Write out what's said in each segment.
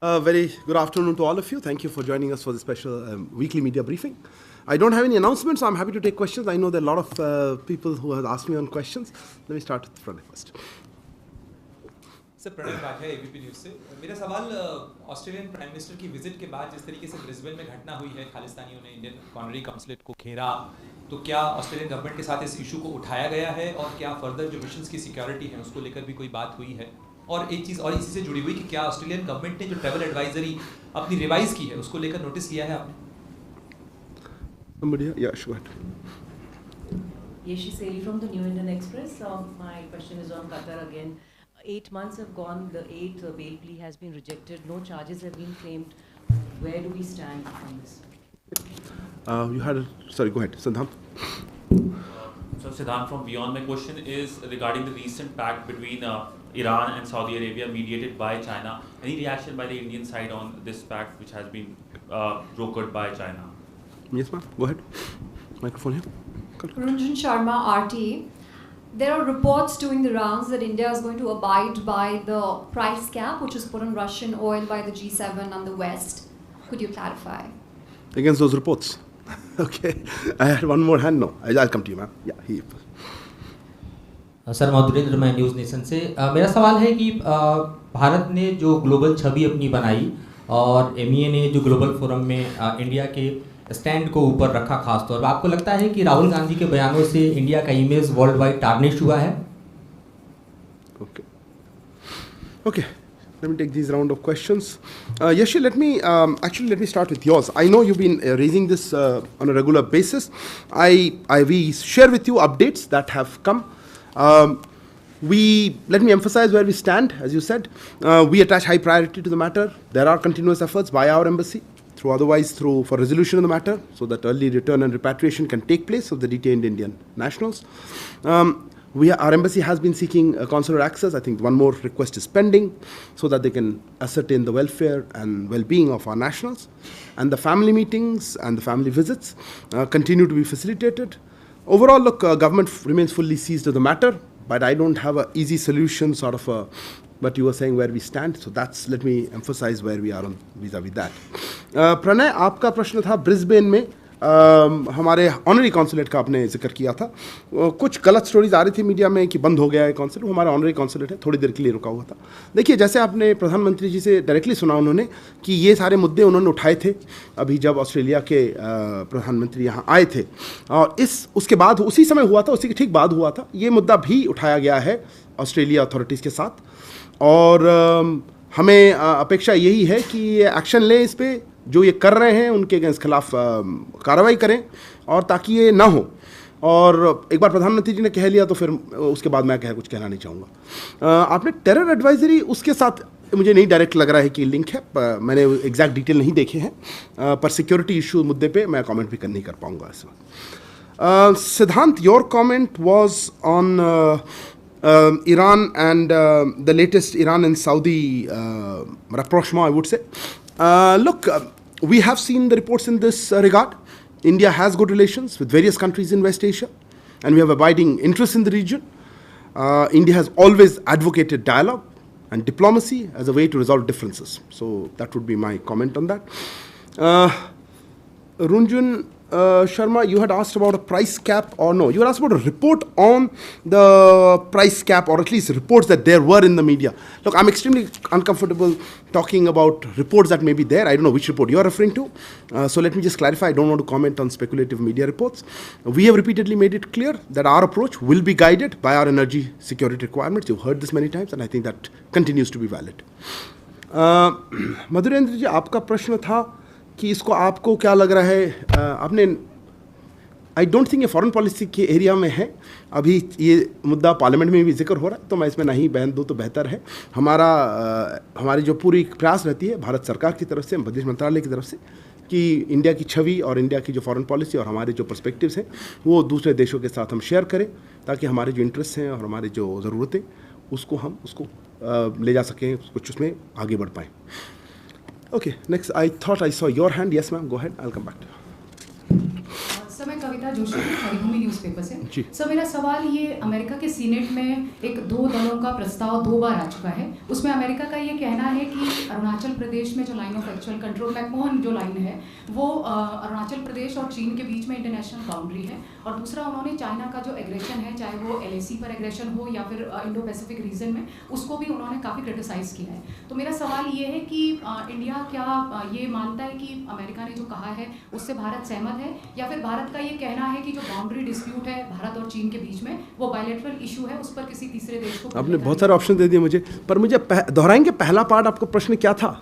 Very good afternoon to all of you. Thank you for joining us for the special weekly media briefing. I don't have any announcements, so I'm happy to take questions. I know there are a lot of people who have asked me on questions. Let me start with Pranay first. Sir Pranay Baghe ABP news से मेरा सवाल Australian prime minister की visit के बाद जिस तरीके से Brisbane में घटना हुई है, खालिस्तानियों ने इंडियन ऑनरी काउंसलेट को घेरा, तो क्या ऑस्ट्रेलियन गवर्नमेंट के साथ इस इशू को उठाया गया है और क्या फर्दर जो मिशंस की सिक्योरिटी है उसको लेकर भी कोई बात हुई है? और एक चीज़ और इसी से जुड़ी हुई कि क्या ऑस्ट्रेलियन गवर्नमेंट ने जो ट्रैवल एडवाइजरी अपनी रिवाइज की है उसको लेकर नोटिस लिया है आपने? Yeah, sure. Yeshi Seli from the New Indian Express. My question is on Qatar again. 8 months have gone, the 8th bail plea has been rejected, no charges have been claimed. Where do we stand on this? Sorry, go ahead, Siddhant. So Siddhant from Beyond, my question is regarding the recent pact between Iran and Saudi Arabia mediated by China. Any reaction by the Indian side on this pact which has been brokered by China? Yes, ma'am, go ahead. Microphone here. Arunachal Sharma, RT. There are reports doing the rounds that India is going to abide by the price cap which is put on Russian oil by the G7 and the West. Could you clarify? Against those reports? Okay. I had one more hand. No, I'll come to you, ma'am. Yeah, he. Sir Madhurendra, मैं news nation से मेरा सवाल है कि भारत ने जो global छवि अपनी बनाई और MEA ने जो ग्लोबल फोरम में इंडिया के स्टैंड को ऊपर रखा, खास तौर पर आपको लगता है कि राहुल गांधी के बयानों से इंडिया का इमेज वर्ल्ड वाइड टार्निश हुआ है? Okay. Let me take these round of questions. Yashi, let me start with yours. I know you've been raising this on a regular basis. We share with you updates that have come. Let me emphasize where we stand. As you said, we attach high priority to the matter. There are continuous efforts by our embassy for resolution of the matter, so that early return and repatriation can take place of the detained Indian nationals. Our embassy has been seeking consular access. I think one more request is pending, so that they can ascertain the welfare and well-being of our nationals. And the family meetings and the family visits continue to be facilitated. Overall, look, government remains fully seized of the matter, but I don't have an easy solution but you were saying where we stand, so let me emphasize where we are on vis-a-vis that. Pranay, आपका प्रश्न था Brisbane में हमारे honorary consulate का आपने जिक्र किया था. कुछ गलत स्टोरीज आ रही थी मीडिया में कि बंद हो गया है कॉन्सुलेट. वो हमारा ऑनरी कॉन्सुलेट है, थोड़ी देर के लिए रुका हुआ था. देखिए, जैसे आपने प्रधानमंत्री जी से डायरेक्टली सुना उन्होंने कि ये सारे मुद्दे उन्होंने उठाए थे अभी जब ऑस्ट्रेलिया के प्रधानमंत्री यहाँ आए थे, और उसके बाद उसी समय हुआ था, उसी के ठीक बाद हुआ था. ये मुद्दा भी उठाया गया है ऑस्ट्रेलिया अथॉरिटीज़ के साथ, और हमें अपेक्षा यही है कि ये एक्शन लें इस पर, जो ये कर रहे हैं उनके खिलाफ कार्रवाई करें, और ताकि ये ना हो. और एक बार प्रधानमंत्री जी ने कह लिया तो फिर उसके बाद मैं कुछ कहना नहीं चाहूँगा. आपने टेरर एडवाइजरी, उसके साथ मुझे नहीं डायरेक्ट लग रहा है कि लिंक है. मैंने एग्जैक्ट डिटेल नहीं देखे हैं, पर सिक्योरिटी इशू मुद्दे पे मैं कमेंट भी नहीं कर पाऊँगा इस वक्त. सिद्धांत, your comment was on Iran and the latest Iran and Saudi rapprochement, I would say. Look, we have seen the reports in this regard. India has good relations with various countries in West Asia, and we have abiding interests in the region. India has always advocated dialogue and diplomacy as a way to resolve differences. So that would be my comment on that. Runjun Sharma, you had asked about a price cap, or no, you had asked about a report on the price cap, or at least reports that there were in the media. Look, I'm extremely uncomfortable talking about reports that may be there. I don't know which report you are referring to. So let me just clarify, I don't want to comment on speculative media reports. We have repeatedly made it clear that our approach will be guided by our energy security requirements. You've heard this many times, and I think that continues to be valid. Madhurendra ji, आपका प्रश्न था कि इसको आपको क्या लग रहा है. आपने, आई डोंट थिंक ये फॉरेन पॉलिसी के एरिया में है. अभी ये मुद्दा पार्लियामेंट में भी जिक्र हो रहा है, तो मैं इसमें नहीं बयान दूँ तो बेहतर है. हमारी जो पूरी प्रयास रहती है भारत सरकार की तरफ से, विदेश मंत्रालय की तरफ से, कि इंडिया की छवि और इंडिया की जो फॉरेन पॉलिसी और हमारे जो पर्सपेक्टिव्स हैं वो दूसरे देशों के साथ हम शेयर करें, ताकि हमारे जो इंटरेस्ट हैं और हमारी जो ज़रूरतें हम उसको ले जा सकें, कुछ उसमें आगे बढ़ पाएँ. Okay, next, I thought I saw your hand. Yes, ma'am, go ahead. I'll come back to you. So, मैं कविता कविता जोशी हरिभूमि न्यूज़पेपर से। जी। सर मेरा सवाल ये, अमेरिका के सीनेट में एक 2 दलों का प्रस्ताव 2 बार आ चुका है। उसमें अमेरिका का ये कहना है कि अरुणाचल प्रदेश में जो line of actual control McMahon जो लाइन है वो अरुणाचल प्रदेश और चीन के बीच में इंटरनेशनल बाउंड्री है। और दूसरा, उन्होंने चाइना का जो एग्रेशन है, चाहे वो LAC पर एग्रेशन हो या फिर इंडो पैसिफिक रीजन में, उसको भी उन्होंने काफ़ी क्रिटिसाइज किया है। तो मेरा सवाल ये है कि इंडिया क्या ये मानता है कि अमेरिका ने जो कहा है उससे भारत सहमत है, या फिर भारत का ये कहना है कि जो बाउंड्री डिस्प्यूट है भारत और चीन के बीच में वो बायलैटरल इशू है, उस पर किसी तीसरे देश को। आपने बहुत सारे ऑप्शन दे दिए मुझे, पर मुझे दोहराएंगे पहला पार्ट, आपका प्रश्न क्या था?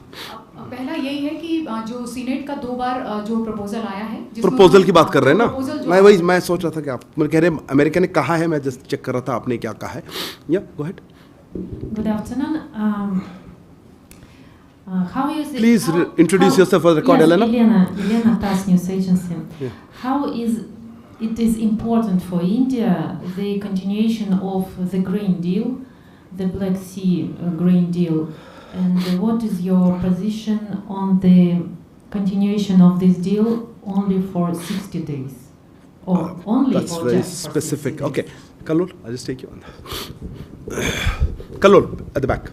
पहला यही है कि जो सीनेट का 2 बार जो प्रपोजल आया है, प्रपोजल की बात कर रहे हैं ना, मैं सोच रहा था कि आप कह रहे हैं अमेरिका ने कहा है, मैं जस्ट चेक कर रहा था आपने क्या कहा है। या go ahead. Good afternoon. How is it? Please introduce yourself for the record, yes, Elena. Elena TASS News Agency. Yeah. How is it is important for India the continuation of the Green Deal, the Black Sea Green Deal, and what is your position on the continuation of this deal only for 60 days, or only That's for very just for specific. 60 days? Okay, Kallol, I'll just take you on. Kallol at the back.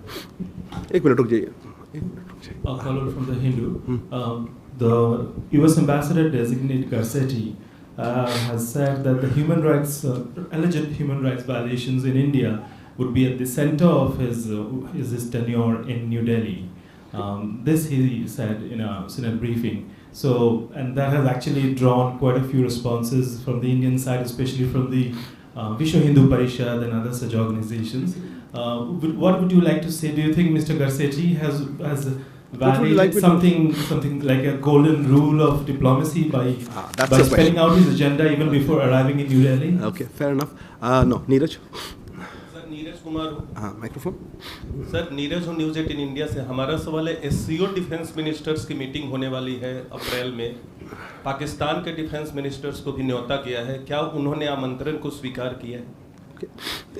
एक minute रुक जाइए। Kallol from the Hindu. The U.S. Ambassador designate Garcetti has said that the alleged human rights violations in India would be at the center of his tenure in New Delhi. This he said in a Senate briefing. So, and that has actually drawn quite a few responses from the Indian side, especially from the Vishwa Hindu Parishad and other such organizations. What would you like to say? Do you think Mr. Garcetti has validated something like a golden rule of diplomacy by spelling out his agenda even before arriving in New Delhi? Okay, fair enough. No, Neeraj. Neeraj Kumar हो। हाँ, microphone. Sir, Neeraj हूँ news 18 India से। हमारा सवाल है, SCO defence ministers की meeting होने वाली है अप्रैल में। पाकिस्तान के डिफेंस मिनिस्टर्स को भी न्योता किया है, क्या उन्होंने आमंत्रण को स्वीकार किया है? Okay.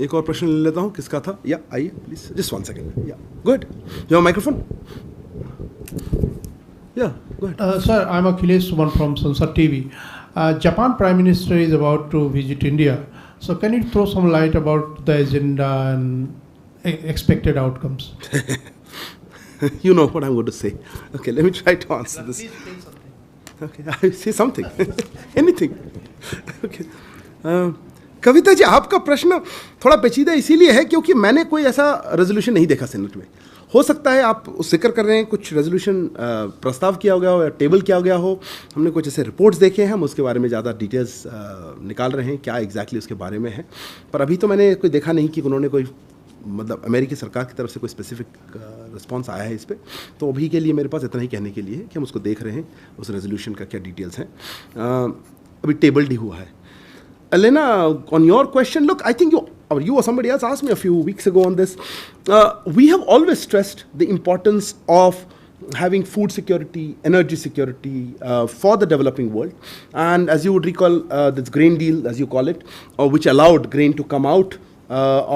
एक और प्रश्न ले लेता हूँ, किसका था? या आइए प्लीज, जस्ट 1 सेकंड। या गुड, योर माइक्रोफोन। या good. Sir, I'm Akhilesh Suman from Sansar TV. Japan Prime Minister is about to visit India. So can you throw some light about the agenda and expected outcomes? You know what I'm going to say. Okay, let me try to answer this. Please say something. Okay, I say something. Anything. Okay. Kavita ji, आपका प्रश्न थोड़ा पेचीदा इसीलिए है क्योंकि मैंने कोई ऐसा रेजोल्यूशन नहीं देखा सेनेट में। हो सकता है आप जिक्र कर रहे हैं कुछ रेजोल्यूशन प्रस्ताव किया गया हो या टेबल किया गया हो। हमने कुछ ऐसे रिपोर्ट्स देखे हैं, हम उसके बारे में ज़्यादा डिटेल्स निकाल रहे हैं क्या एग्जैक्टली उसके बारे में है। पर अभी तो मैंने कोई देखा नहीं कि उन्होंने कोई मतलब अमेरिकी सरकार की तरफ से कोई स्पेसिफिक रिस्पांस आया है इस पर। तो अभी के लिए मेरे पास इतना ही कहने के लिए है कि हम उसको देख रहे हैं, उस रेजोल्यूशन का क्या डिटेल्स हैं। अभी टेबल्ड ही हुआ है। Elena, on your question, look, I think you or somebody else asked me a few weeks ago on this. We have always stressed the importance of having food security, energy security for the developing world. And as you would recall, this grain deal, as you call it, which allowed grain to come out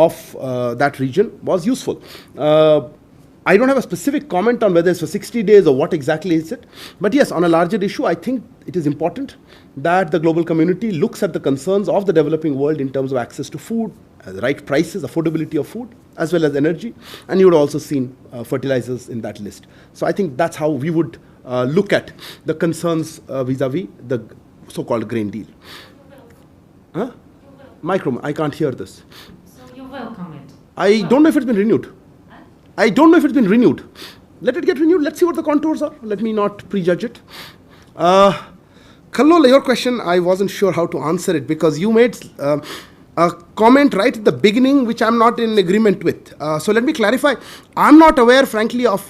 of that region, was useful. I don't have a specific comment on whether it's for 60 days or what exactly is it. But yes, on a larger issue, I think it is important that the global community looks at the concerns of the developing world in terms of access to food, the right prices, affordability of food, as well as energy. And you would also seen fertilizers in that list. So I think that's how we would look at the concerns vis-a-vis the so-called grain deal. Huh? Micro, I can't hear this. So you welcome it? I don't know if it's been renewed. I don't know if it's been renewed. Let it get renewed. Let's see what the contours are. Let me not prejudge it. Kallol, your question, I wasn't sure how to answer it because you made a comment right at the beginning which I'm not in agreement with. So let me clarify. I'm not aware, frankly, of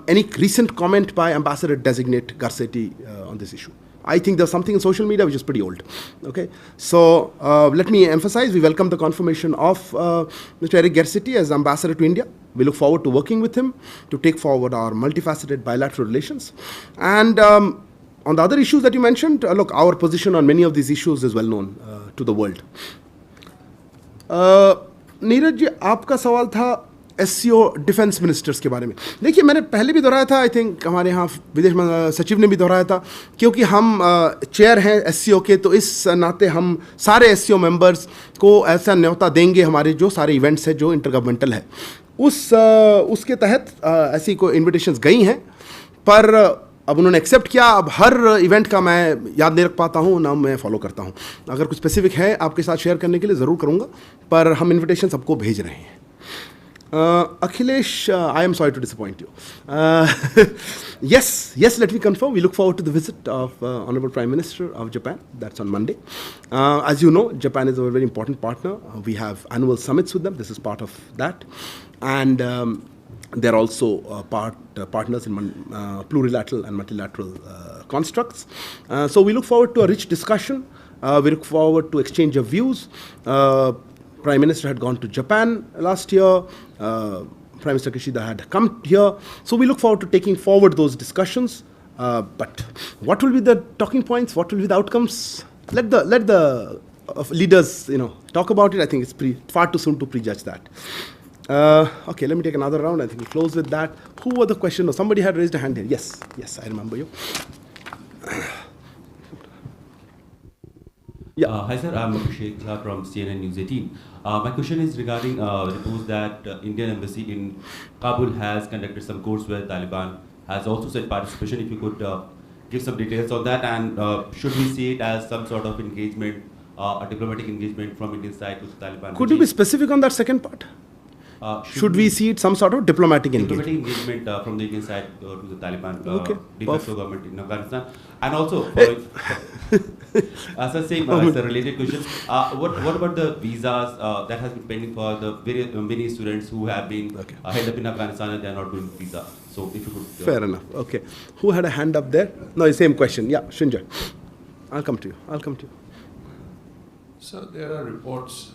any recent comment by Ambassador Designate Garcetti on this issue. I think there's something in social media which is pretty old. Okay, so let me emphasize, we welcome the confirmation of Mr. Eric Garcetti as Ambassador to India. We look forward to working with him to take forward our multifaceted bilateral relations. And on the other issues that you mentioned, look, our position on many of these issues is well known to the world. Neeraj ji, आपका सवाल था SCO defence ministers के बारे में। देखिए, मैंने पहले भी दोहराया था, आई थिंक हमारे यहाँ विदेश सचिव ने भी दोहराया था, क्योंकि हम चेयर हैं SCO के, तो इस नाते हम सारे SCO मेंबर्स को ऐसा न्योता देंगे, हमारे जो सारे इवेंट्स हैं जो इंटर गवर्नमेंटल है उसके तहत ऐसी कोई इन्विटेशंस गई हैं, पर अब उन्होंने एक्सेप्ट किया। अब हर इवेंट का मैं याद नहीं रख पाता हूँ, ना मैं फॉलो करता हूँ। अगर कुछ स्पेसिफिक है आपके साथ शेयर करने के लिए ज़रूर करूँगा, पर हम इन्विटेशन सबको भेज रहे हैं। Akhilesh, I am sorry to disappoint you. Yes, let me confirm. We look forward to the visit of Honorable Prime Minister of Japan. That's on Monday. As you know, Japan is a very important partner. We have annual summits with them. This is part of that. And they're also partners in plurilateral and multilateral constructs. So we look forward to a rich discussion. We look forward to exchange of views. Prime Minister had gone to Japan last year. Prime Minister Kishida had come here. So we look forward to taking forward those discussions. But what will be the talking points? What will be the outcomes? Let the leaders, talk about it. I think it's far too soon to prejudge that. Okay, let me take another round. I think we'll close with that. Who were the questioner? Somebody had raised a hand here. Yes, I remember you. Yeah. Hi sir, I'm Abhishek Jha from CNN News 18. My question is regarding reports that Indian Embassy in Kabul has conducted some course where Taliban has also said participation. If you could give some details on that, and should we see it as some sort of engagement, a diplomatic engagement from Indian side with the Taliban? Could you be specific on that second part? Should we see it some sort of diplomatic engagement? Diplomatic engagement from the Indian side to the Taliban, de facto government in Afghanistan. And also, as I say, it's a related question. What about the visas that has been pending for the many students who have been held up in Afghanistan and they are not doing visa? So if you could... Fair enough. Okay. Who had a hand up there? No, same question. Yeah, Shinjoy. I'll come to you. So there are reports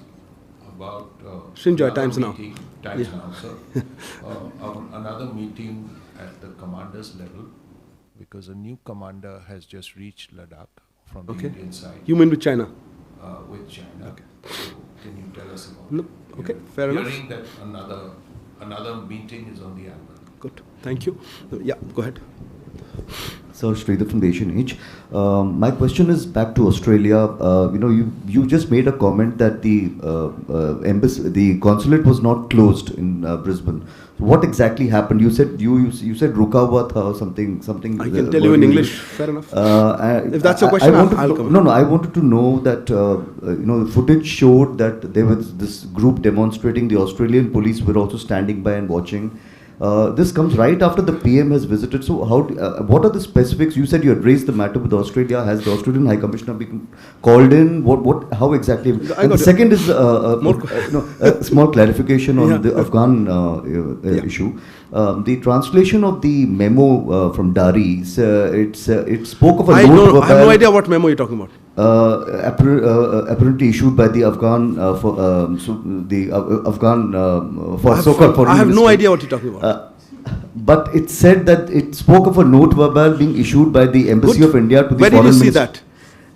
about Shinjoy, times now. Sir. Another meeting at the commander's level, because a new commander has just reached Ladakh from the Indian side. You mean with China? With China. Okay. So can you tell us about No. Okay, fair enough. Hearing that another meeting is on the anvil. Good. Thank you. Yeah, go ahead. Sir, Sridhar from the Asian Age. My question is back to Australia. You just made a comment that the embassy, the consulate was not closed in Brisbane. What exactly happened? You said ruka hua tha or something. I can tell you in English. Fair enough. If that's your question, I'll come. No. I wanted to know that the footage showed that there was this group demonstrating. The Australian police were also standing by and watching. This comes right after the PM has visited. So, what are the specifics? You said you had raised the matter with Australia. Has the Australian High Commissioner been called in? How exactly? And the second is a small clarification on the Afghan issue. The translation of the memo from Dari, it spoke of a note. I have no idea what memo you're talking about. Apparently issued by the Afghan I have no idea what you're talking about. But it said that it spoke of a note verbal being issued by the Embassy of India to the Where foreign did you see minister. that?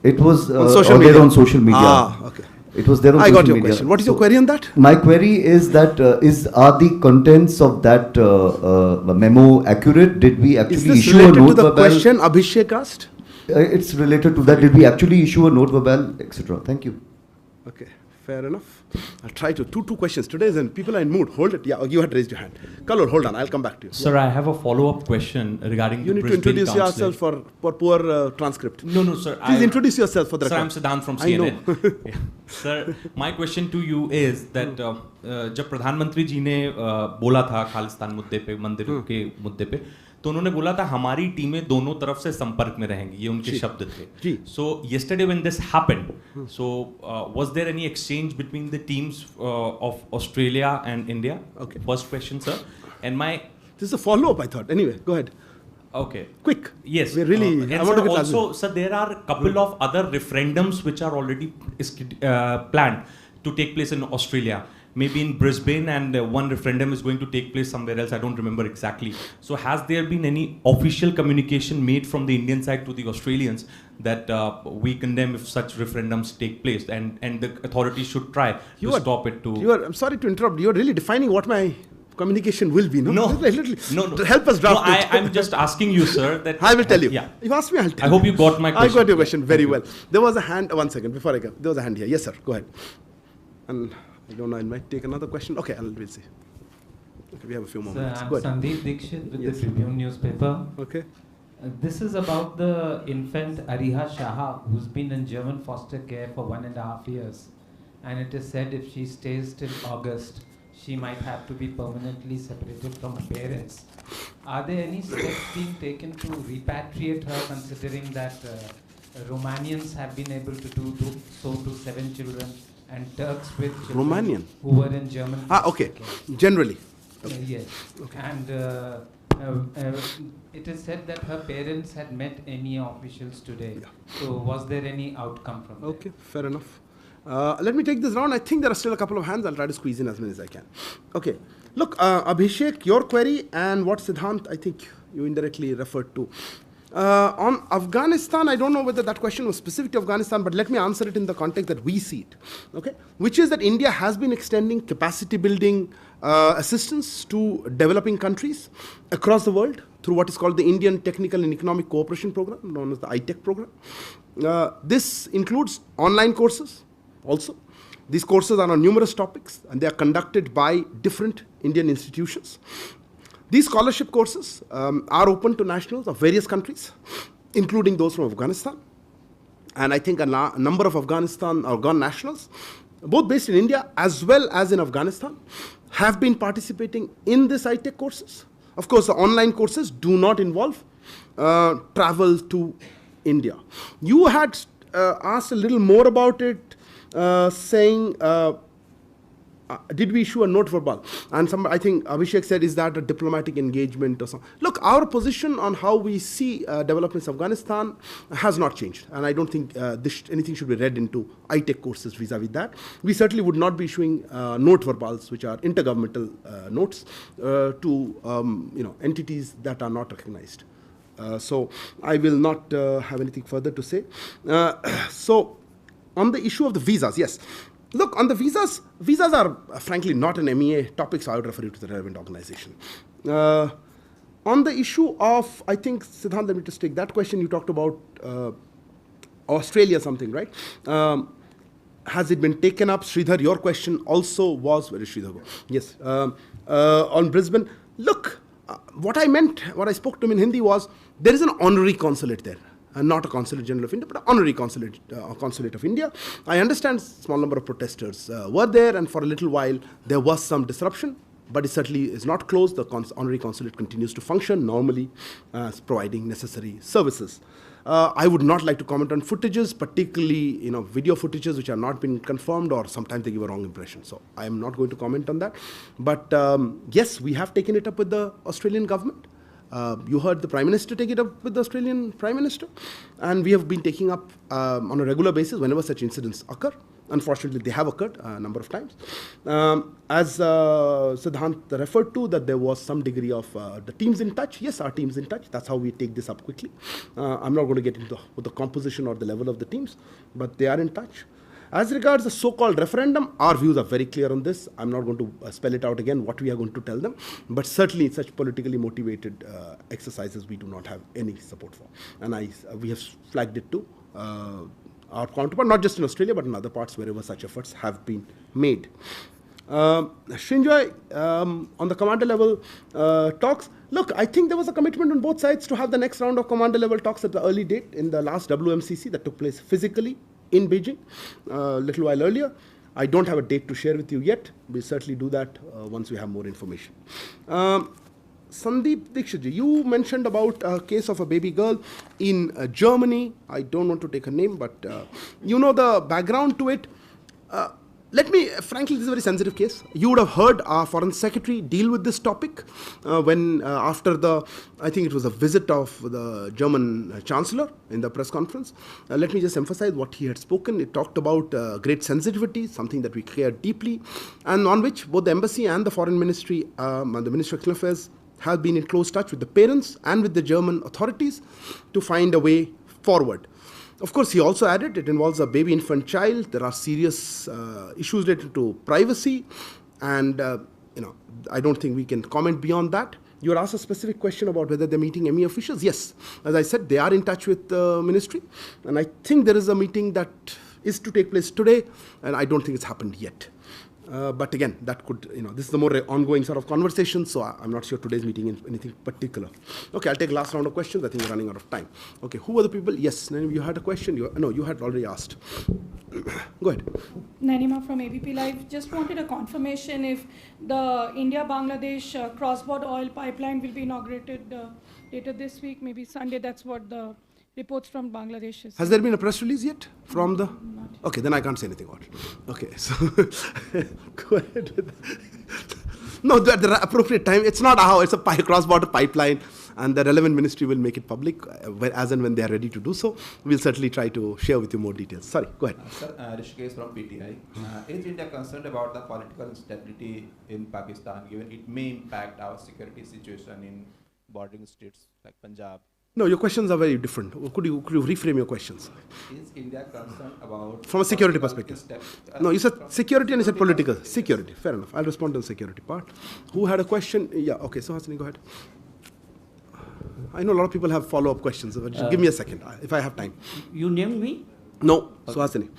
It was on social media. There on social media. Okay. It was there on I social got your media. question. What is your query on that? My query is that are the contents of that memo accurate? Did we actually issue a note verbal? Is this related to the question Abhishek asked? It's related to that. Did we actually issue a note verbal, etc.? Thank you. Okay, fair enough. I'll try to. Two questions. Today, and people are in mood. Hold it. Yeah, you had raised your hand. Kalur, hold on. I'll come back to you. Sir, I have a follow-up question regarding you the need Brisbane to introduce consulate. yourself for poor transcript. No, sir. Please introduce yourself for the record. Sir, I'm Siddhant from CNN. I know. Yeah. Sir, my question to you is that जब प्रधानमंत्री जी ने बोला था खालिस्तान मुद्दे पे, मंदिर के मुद्दे पे, तो उन्होंने बोला था हमारी टीमें दोनों तरफ से संपर्क में रहेंगी, ये उनके शब्द थे. So yesterday when this happened, so was there any exchange between the teams of Australia and India? Okay. First question, sir. And this is a follow-up, I thought. Anyway, go ahead. Okay. Quick. Yes. We're really. And sir, also, sir, there are a couple of other referendums which are already planned to take place in Australia. Maybe in Brisbane, and one referendum is going to take place somewhere else. I don't remember exactly. So has there been any official communication made from the Indian side to the Australians that we condemn if such referendums take place, and the authorities should try to stop it? I'm sorry to interrupt. You're really defining what my communication will be. No. Help us draft it. I'm just asking you, sir. That I will tell you. Yeah. You asked me, I'll tell I hope you got my question. I got your question very Thank you. well. There was a hand. One second before I go. There was a hand here. Yes, sir. Go ahead. And I don't know. I might take another question. Okay, we'll see. Okay, we have a few more minutes. I'm Go ahead. Sandeep Dikshit with Yes. the Tribune newspaper. Okay. This is about the infant Ariha Shaha, who's been in German foster care for 1.5 years. And it is said if she stays till August, she might have to be permanently separated from her parents. Are there any steps being taken to repatriate her, considering that Romanians have been able to do so to 7 children, and Turks with children Romanian? who were in German Okay. care? Generally. Okay. Yes. Okay. And it is said that her parents had met MEA officials today. Yeah. So was there any outcome from that? Okay, fair enough. Let me take this round. I think there are still a couple of hands. I'll try to squeeze in as many as I can. Okay. Look, Abhishek, your query and what Siddhant, I think you indirectly referred to. On Afghanistan, I don't know whether that question was specific to Afghanistan, but let me answer it in the context that we see it. Okay, which is that India has been extending capacity building assistance to developing countries across the world through what is called the Indian Technical and Economic Cooperation Program, known as the ITEC program. This includes online courses also. These courses are on numerous topics and they are conducted by different Indian institutions. These scholarship courses are open to nationals of various countries, including those from Afghanistan. And I think a number of Afghan nationals, both based in India as well as in Afghanistan, have been participating in this ITEC courses. Of course, the online courses do not involve travel to India. You had asked a little more about it, saying, did we issue a note verbal? And I think Abhishek said, is that a diplomatic engagement or something? Look, our position on how we see developments in Afghanistan has not changed. And I don't think anything should be read into ITEC courses vis-a-vis that. We certainly would not be issuing note verbals, which are intergovernmental notes, to entities that are not recognized. So I will not have anything further to say. So on the issue of the visas, yes. Look, on the visas are frankly not an MEA topic, so I would refer you to the relevant organization. On the issue of, I think, Siddhant, let me just take that question. You talked about Australia something, right? Has it been taken up? Sridhar, your question also was, where is Sridhar? Yes, on Brisbane. Look, what I spoke to him in Hindi was, there is an honorary consulate there. Not a Consulate General of India, but an honorary consulate of India. I understand small number of protesters were there, and for a little while there was some disruption, but it certainly is not closed. The honorary consulate continues to function normally, providing necessary services. I would not like to comment on footages, particularly video footages which have not been confirmed, or sometimes they give a wrong impression. So I am not going to comment on that. But yes, we have taken it up with the Australian government. You heard the Prime Minister take it up with the Australian Prime Minister, and we have been taking up on a regular basis whenever such incidents occur. Unfortunately, they have occurred a number of times. As Siddhant referred to, that there was some degree of the teams in touch. Yes, our team's in touch. That's how we take this up quickly. I'm not going to get into the composition or the level of the teams, but they are in touch. As regards the so-called referendum, our views are very clear on this. I'm not going to spell it out again, what we are going to tell them. But certainly such politically motivated exercises we do not have any support for. And we have flagged it to our counterpart, not just in Australia, but in other parts wherever such efforts have been made. Shinjoy, on the commander level talks, look, I think there was a commitment on both sides to have the next round of commander level talks at the early date in the last WMCC that took place physically in Beijing a little while earlier. I don't have a date to share with you yet. We'll certainly do that once we have more information. Sandeep Dikshit, you mentioned about a case of a baby girl in Germany. I don't want to take her name, but you know the background to it. Frankly, this is a very sensitive case. You would have heard our Foreign Secretary deal with this topic when after I think it was a visit of the German Chancellor in the press conference. Let me just emphasize what he had spoken. It talked about great sensitivity, something that we care deeply, and on which both the embassy and the Foreign Ministry and the Ministry of External Affairs have been in close touch with the parents and with the German authorities to find a way forward. Of course, he also added it involves a baby infant child. There are serious issues related to privacy, and I don't think we can comment beyond that. You were asked a specific question about whether they're meeting MEA officials. Yes, as I said, they are in touch with the ministry, and I think there is a meeting that is to take place today, and I don't think it's happened yet. But again, that could, this is the more ongoing sort of conversation, so I'm not sure today's meeting is anything particular. Okay, I'll take last round of questions. I think we're running out of time. Okay, who were the people? Yes, you had a question. No, you had already asked. Go ahead. Nanima from ABP Live. Just wanted a confirmation if the India-Bangladesh cross-border oil pipeline will be inaugurated later this week, maybe Sunday. That's what the reports from Bangladesh is. Has there been a press release yet from the? Okay, then I can't say anything about it. Okay, so go ahead with that. No, at the appropriate time. It's not how, it's a cross-border pipeline, and the relevant ministry will make it public as and when they are ready to do so. We'll certainly try to share with you more details. Sorry, go ahead. Sir, Rishikesh from PTI. Is India concerned about the political instability in Pakistan, given it may impact our security situation in bordering states like Punjab? No, your questions are very different. Could you reframe your questions? Is India concerned about... From a security perspective. No, you said security and you said political. Security, fair enough. I'll respond to the security part. Who had a question? Yeah, okay, so Hasani, go ahead. I know a lot of people have follow-up questions. Just give me a second, if I have time. You named me? No, Suhasini.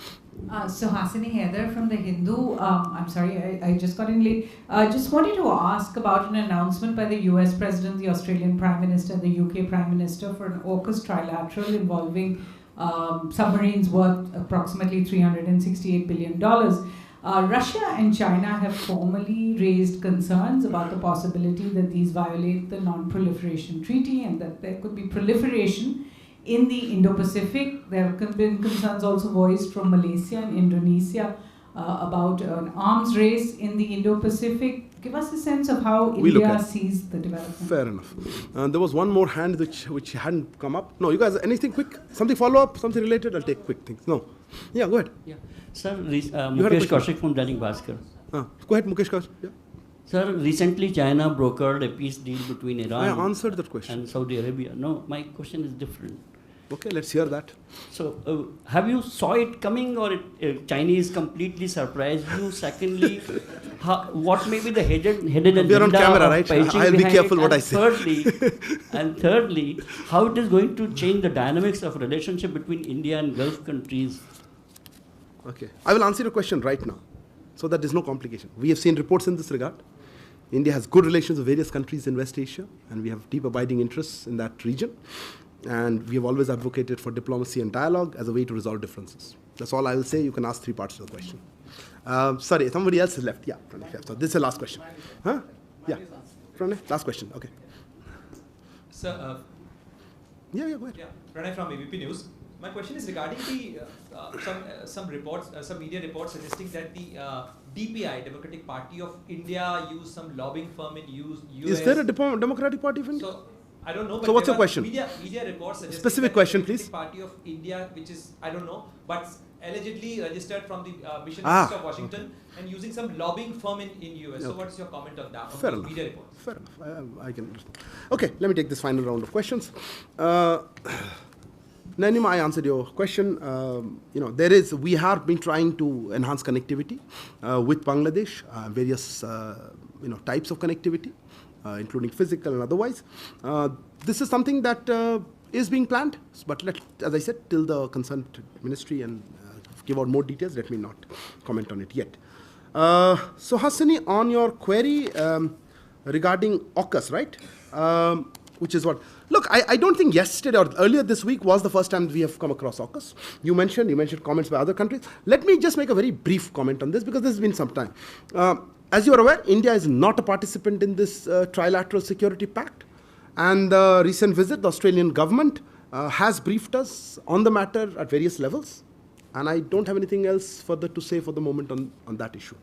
Suhasini Heather from The Hindu. I'm sorry, I just got in late. Just wanted to ask about an announcement by the US President, the Australian Prime Minister, and the UK Prime Minister for an AUKUS trilateral involving submarines worth approximately $368 billion. Russia and China have formally raised concerns about the possibility that these violate the Non-Proliferation Treaty and that there could be proliferation in the Indo-Pacific. There have been concerns also voiced from Malaysia and Indonesia about an arms race in the Indo-Pacific. Give us a sense of how India sees the development. Fair enough. There was one more hand which hadn't come up. No, you guys, anything quick? Something follow-up? Something related? I'll take quick things. No. Yeah, go ahead. Yeah. Sir, Mukesh Kaushik from Dainik Bhaskar. Go ahead, Mukesh Kaushik. Yeah. Sir, recently China brokered a peace deal between Iran I answered that question. and Saudi Arabia. No, my question is different. Okay, let's hear that. So, have you saw it coming, or Chinese completely surprised you? Secondly, what may be the hidden agenda? We are on camera, right? I'll be careful what I say. Thirdly, how it is going to change the dynamics of relationship between India and Gulf countries? Okay, I will answer your question right now, so that there's no complication. We have seen reports in this regard. India has good relations with various countries in West Asia, and we have deep abiding interests in that region. And we have always advocated for diplomacy and dialogue as a way to resolve differences. That's all I will say. You can ask 3 parts of the question. Sorry, somebody else has left. Yeah, Pranay. So this is the last question. Huh? Yeah, Pranay, last question. Okay. Sir, go ahead. Yeah, Pranay from ABP News. My question is regarding the some reports, some media reports suggesting that the DPI, Democratic Party of India, used some lobbying firm in US. Is there a Democratic Party of India? So, I don't know. But so what's your question? Media reports suggesting specific question, please. Party of India, which is I don't know, but allegedly registered from the Mission Office of Washington and using some lobbying firm in US. So what's your comment on that? Fair enough. Media reports. Fair enough. I can understand. Okay, let me take this final round of questions. Nanima, I answered your question. We have been trying to enhance connectivity with Bangladesh, various types of connectivity. Including physical and otherwise. This is something that is being planned, but as I said, till the concerned ministry and give out more details, let me not comment on it yet. So Hasani, on your query regarding AUKUS, right? Which is what? Look, I don't think yesterday or earlier this week was the first time we have come across AUKUS. You mentioned comments by other countries. Let me just make a very brief comment on this because this has been some time. As you are aware, India is not a participant in this trilateral security pact. And the recent visit, the Australian government has briefed us on the matter at various levels. And I don't have anything else further to say for the moment on that issue.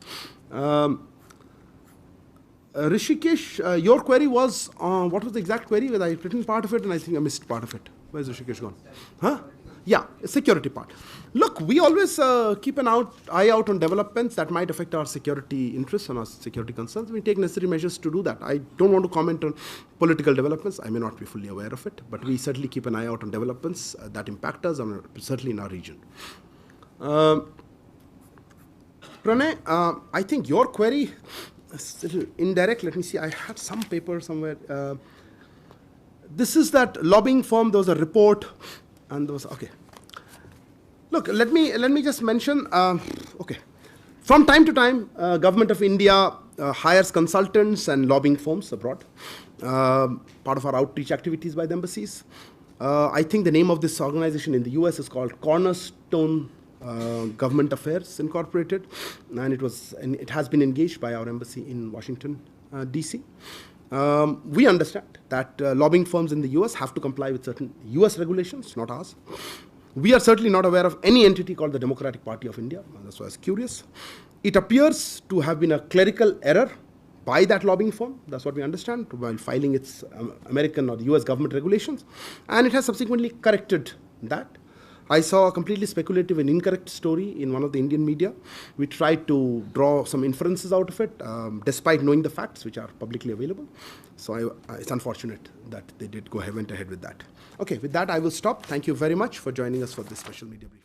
Rishikesh, your query was, what was the exact query? I had written part of it and I think I missed part of it. Where's Rishikesh gone? Huh? Yeah, security part. Look, we always keep an eye out on developments that might affect our security interests and our security concerns. We take necessary measures to do that. I don't want to comment on political developments. I may not be fully aware of it, but we certainly keep an eye out on developments that impact us, and certainly in our region. Pranay, I think your query it's a little indirect. Let me see. I had some paper somewhere. This is that lobbying firm. There was a report, and there was okay. Look, let me just mention. Okay, from time to time, Government of India hires consultants and lobbying firms abroad. Part of our outreach activities by the embassies. I think the name of this organization in the US is called Cornerstone Government Affairs Incorporated, and it has been engaged by our embassy in Washington, DC. We understand that lobbying firms in the US have to comply with certain US regulations, not ours. We are certainly not aware of any entity called the Democratic Party of India. That's why I was curious. It appears to have been a clerical error by that lobbying firm. That's what we understand while filing its American or the US government regulations. And it has subsequently corrected that. I saw a completely speculative and incorrect story in one of the Indian media. We tried to draw some inferences out of it, despite knowing the facts, which are publicly available. So it's unfortunate that they went ahead with that. Okay, with that I will stop. Thank you very much for joining us for this special media briefing.